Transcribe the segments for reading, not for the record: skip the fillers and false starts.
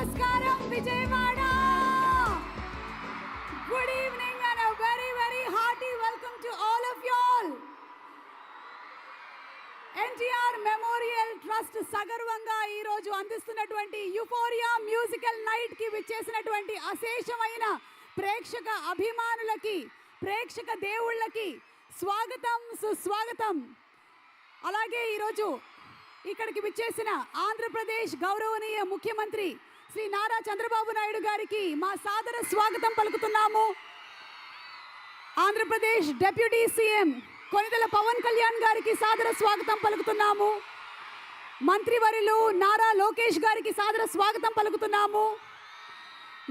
Namaskaram, Vijayawada. Good evening and a very, very hearty welcome to all of y'all. NTR Memorial Trust సగర్వంగా ఈ రోజు అందిస్తున్నటువంటి euphoria musical night కి విచ్చేసినటువంటి అశేషమైన ప్రేక్షక అభిమానులకి, ప్రేక్షక దేవుళ్ళకి స్వాగతం, సుస్వాగతం. అలాగే ఈరోజు ఇక్కడికి విచ్చేసిన ఆంధ్రప్రదేశ్ గౌరవనీయ ముఖ్యమంత్రి శ్రీ నారా చంద్రబాబు నాయుడు గారికి మా సాదర స్వాగతం పలుకుతున్నాము. ఆంధ్రప్రదేశ్ డిప్యూటీ సీఎం కొనిదెల పవన్ కళ్యాణ్ గారికి సాదర స్వాగతం పలుకుతున్నాము. మంత్రివర్యులు నారా లోకేష్ గారికి సాదర స్వాగతం పలుకుతున్నాము.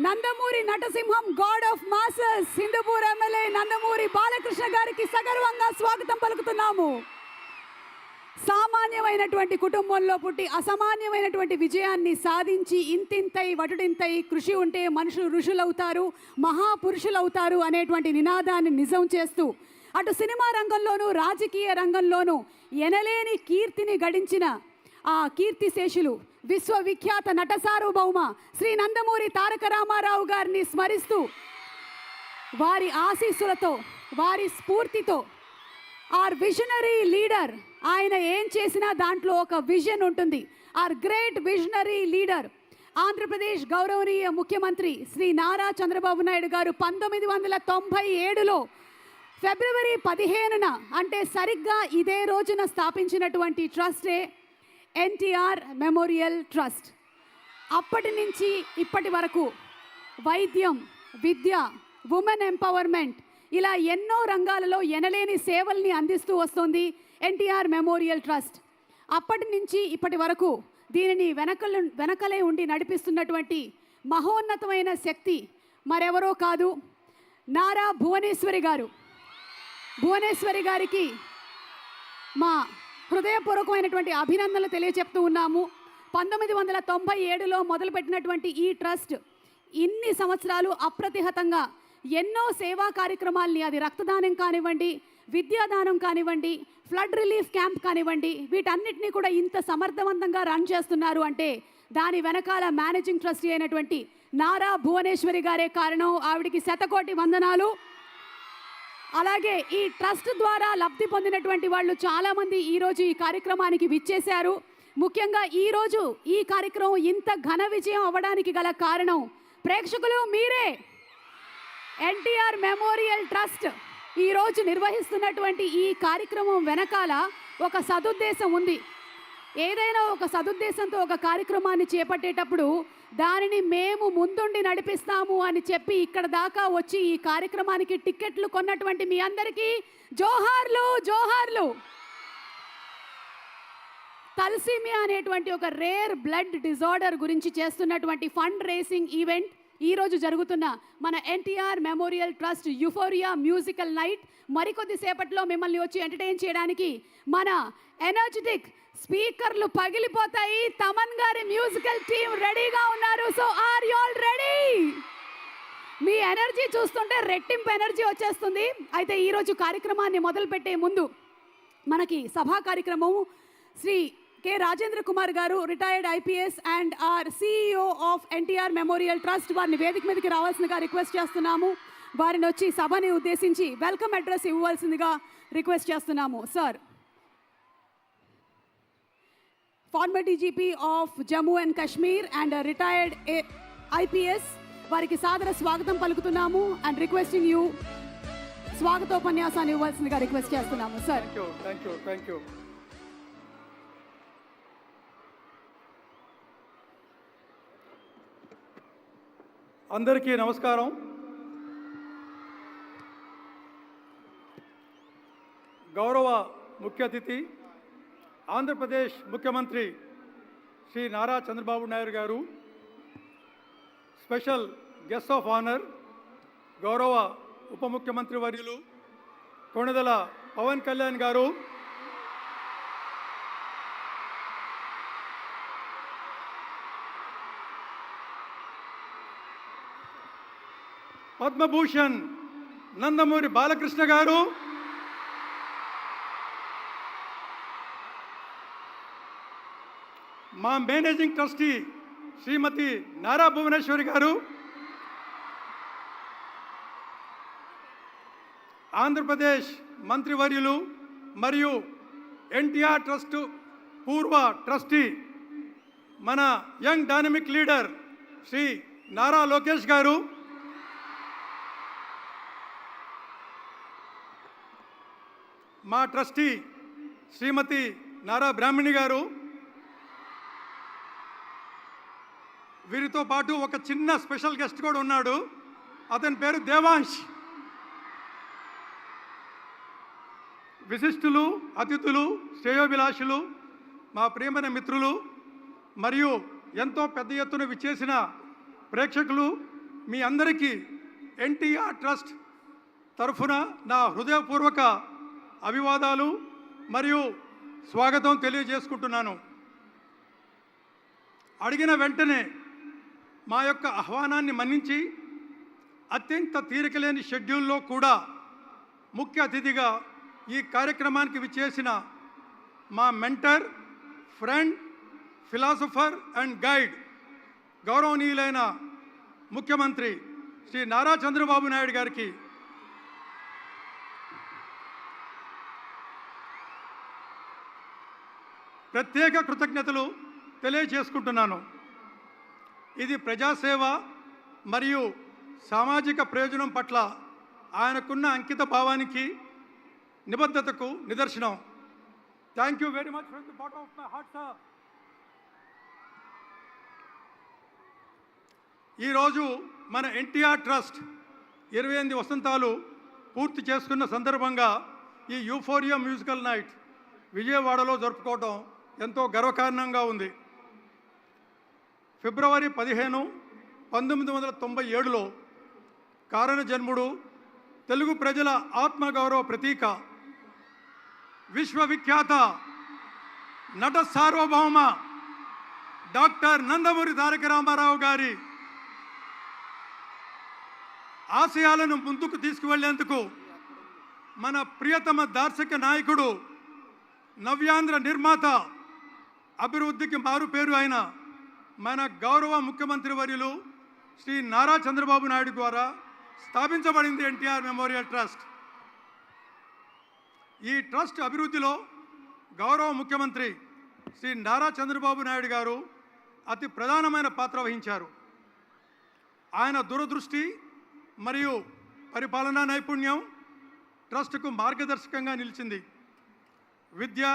నందమూరి నటసింహం god of masses Hindupur MLA Nandamuri Balakrishna గారికి సగర్వంగా స్వాగతం పలుకుతున్నాము. సామాన్యమైనటువంటి కుటుంబంలో పుట్టి అసామాన్యమైనటువంటి విజయాన్ని సాధించి ఇంతింతై వటుడింతై కృషి ఉంటే మనుషులు ఋషులవుతారు, మహాపురుషులవుతారు అనేటువంటి నినాదాన్ని నిజం చేస్తూ అటు సినిమా రంగంలోనూ రాజకీయ రంగంలోనూ ఎనలేని కీర్తిని గడించిన ఆ కీర్తిశేషులు విశ్వవిఖ్యాత నట సార్వభౌమ శ్రీ నందమూరి తారక రామారావు గారిని స్మరిస్తూ వారి ఆశీస్సులతో, వారి స్ఫూర్తితో ఆర్ విజనరీ లీడర్, ఆయన ఏం చేసినా దాంట్లో ఒక విజన్ ఉంటుంది. Our great visionary leader Andhra Pradesh గౌరవనీయ ముఖ్యమంత్రి శ్రీ నారా చంద్రబాబు నాయుడు గారు 1997లో ఫిబ్రవరి 15న అంటే సరిగ్గా ఇదే రోజున స్థాపించినటువంటి ట్రస్టే ఎన్టీఆర్ మెమోరియల్ ట్రస్ట్. అప్పటి నుంచి ఇప్పటి వరకు వైద్యం, విద్య, ఉమెన్ ఎంపవర్మెంట్ ఇలా ఎన్నో రంగాలలో ఎనలేని సేవల్ని అందిస్తూ వస్తుంది ఎన్టీఆర్ మెమోరియల్ ట్రస్ట్. అప్పటి నుంచి ఇప్పటి వరకు దీనిని వెనకలే ఉండి నడిపిస్తున్నటువంటి మహోన్నతమైన శక్తి మరెవరో కాదు, నారా భువనేశ్వరి గారు. భువనేశ్వరి గారికి మా హృదయపూర్వకమైనటువంటి అభినందనలు తెలియజెప్తూ ఉన్నాము. 1997లో మొదలుపెట్టినటువంటి ఈ ట్రస్ట్ ఇన్ని సంవత్సరాలు అప్రతిహతంగా ఎన్నో సేవా కార్యక్రమాల్ని, అది రక్తదానం కానివ్వండి, విద్యాదానం కానివ్వండి, ఫ్లడ్ రిలీఫ్ క్యాంప్ కానివ్వండి, వీటన్నిటినీ కూడా ఇంత సమర్థవంతంగా రన్ చేస్తున్నారు అంటే దాని వెనకాల మేనేజింగ్ ట్రస్టీ అయినటువంటి నారా భువనేశ్వరి గారే కారణం. ఆవిడికి శతకోటి వందనాలు. అలాగే ఈ ట్రస్ట్ ద్వారా లబ్ధి పొందినటువంటి వాళ్ళు చాలామంది ఈరోజు ఈ కార్యక్రమానికి విచ్చేశారు. ముఖ్యంగా ఈరోజు ఈ కార్యక్రమం ఇంత ఘన విజయం అవ్వడానికి గల కారణం ప్రేక్షకులు మీరే. ఎన్టీఆర్ మెమోరియల్ ట్రస్ట్ ఈరోజు నిర్వహిస్తున్నటువంటి ఈ కార్యక్రమం వెనకాల ఒక సదుద్దేశం ఉంది. ఏదైనా ఒక సదుద్దేశంతో ఒక కార్యక్రమాన్ని చేపట్టేటప్పుడు దానిని మేము ముందుండి నడిపిస్తాము అని చెప్పి ఇక్కడ దాకా వచ్చి ఈ కార్యక్రమానికి టిక్కెట్లు కొన్నటువంటి మీ అందరికీ జోహార్లు, జోహార్లు. తలసీమియా అనేటువంటి ఒక రేర్ బ్లడ్ డిజార్డర్ గురించి చేస్తున్నటువంటి ఫండ్ రేసింగ్ ఈవెంట్ ఈరోజు జరుగుతున్న మన NTR memorial trust euphoria musical night మరికొద్ది సేపట్లో మిమ్మల్ని వచ్చి ఎంటర్టైన్ చేయడానికి మన ఎనర్జెటిక్ స్పీకర్లు పగిలిపోతాయి తమన్ గారి మ్యూజికల్ టీం రెడీగా ఉన్నారు. So are you all ready? మీ ఎనర్జీ చూస్తుంటే రెట్టింపు ఎనర్జీ వచ్చేస్తుంది. అయితే ఈరోజు కార్యక్రమాన్ని మొదలుపెట్టే ముందు మనకి సభా కార్యక్రమం Shri K Rajendra Kumar garu, retired IPS and our CEO of NTR memorial trust, వారిని వేదిక మీదకి రావాల్సిందిగా రిక్వెస్ట్ చేస్తున్నాము. వారిని వచ్చి సభని ఉద్దేశించి వెల్కమ్ అడ్రస్ ఇవ్వాల్సిందిగా రిక్వెస్ట్ చేస్తున్నాము. Sir, farmer DGP of Jammu and Kashmir and retired IPS, వారికి సాదర స్వాగతం పలుకుతున్నాము అండ్ రిక్వెస్టింగ్ యూ స్వాగతోపన్యాసాన్ని ఇవ్వాల్సిందిగా రిక్వెస్ట్ చేస్తున్నాము. Sir, thank you. అందరికీ నమస్కారం. గౌరవ ముఖ్య అతిథి ఆంధ్రప్రదేశ్ ముఖ్యమంత్రి శ్రీ నారా చంద్రబాబు నాయుడు గారు, స్పెషల్ గెస్ట్ ఆఫ్ ఆనర్ గౌరవ ఉప ముఖ్యమంత్రి వర్యులు కొనిదెల పవన్ కళ్యాణ్ గారు, పద్మభూషణ్ నందమూరి బాలకృష్ణ గారు, మా మేనేజింగ్ ట్రస్టీ శ్రీమతి నారా భువనేశ్వరి గారు, ఆంధ్రప్రదేశ్ మంత్రివర్యులు మరియు ఎన్టీఆర్ ట్రస్ట్ పూర్వ ట్రస్టీ మన young dynamic leader Shri Nara Lokesh garu, మా ట్రస్టీ శ్రీమతి నారా బ్రాహ్మణి గారు, వీరితో పాటు ఒక చిన్న స్పెషల్ గెస్ట్ కూడా ఉన్నాడు. అతని పేరు దేవాంశ్. విశిష్టులు, అతిథులు, శ్రేయోభిలాషులు, మా ప్రియమైన మిత్రులు మరియు ఎంతో పెద్ద ఎత్తున విచ్చేసిన ప్రేక్షకులు, మీ అందరికీ ఎన్టీఆర్ ట్రస్ట్ తరఫున నా హృదయపూర్వక అభివాదాలు మరియు స్వాగతం తెలియజేసుకుంటున్నాను. అడిగిన వెంటనే మా యొక్క ఆహ్వానాన్ని మన్నించి అత్యంత తీరికలేని షెడ్యూల్లో కూడా ముఖ్య అతిథిగా ఈ కార్యక్రమానికి విచ్చేసిన మా mentor, friend, philosopher and guide గౌరవనీయులైన ముఖ్యమంత్రి శ్రీ నారా చంద్రబాబు నాయుడు గారికి ప్రత్యేక కృతజ్ఞతలు తెలియజేసుకుంటున్నాను. ఇది ప్రజాసేవ మరియు సామాజిక ప్రయోజనం పట్ల ఆయనకున్న అంకిత భావానికి, నిబద్ధతకు నిదర్శనం. Thank you very much from the bottom of my heart sir. ఈరోజు మన ఎన్టీఆర్ ట్రస్ట్ 28 వసంతాలు పూర్తి చేసుకున్న సందర్భంగా ఈ యూఫోరియా మ్యూజికల్ నైట్ విజయవాడలో జరుపుకోవడం ఎంతో గర్వకారణంగా ఉంది. ఫిబ్రవరి 15, 1997లో కారణ జన్ముడు, తెలుగు ప్రజల ఆత్మగౌరవ ప్రతీక, విశ్వవిఖ్యాత నట సార్వభౌమ డాక్టర్ నందమూరి తారక రామారావు గారి ఆశయాలను ముందుకు తీసుకువెళ్లేందుకు మన ప్రియతమ దార్శక నాయకుడు, నవ్యాంధ్ర నిర్మాత, అభివృద్ధికి మారుపేరు అయిన మన గౌరవ ముఖ్యమంత్రి వర్యులు శ్రీ నారా చంద్రబాబు నాయుడు ద్వారా స్థాపించబడింది ఎన్టీఆర్ మెమోరియల్ ట్రస్ట్. ఈ ట్రస్ట్ అభివృద్ధిలో గౌరవ ముఖ్యమంత్రి శ్రీ నారా చంద్రబాబు నాయుడు గారు అతి ప్రధానమైన పాత్ర వహించారు. ఆయన దూరదృష్టి మరియు పరిపాలనా నైపుణ్యం ట్రస్టుకు మార్గదర్శకంగా నిలిచింది. విద్య,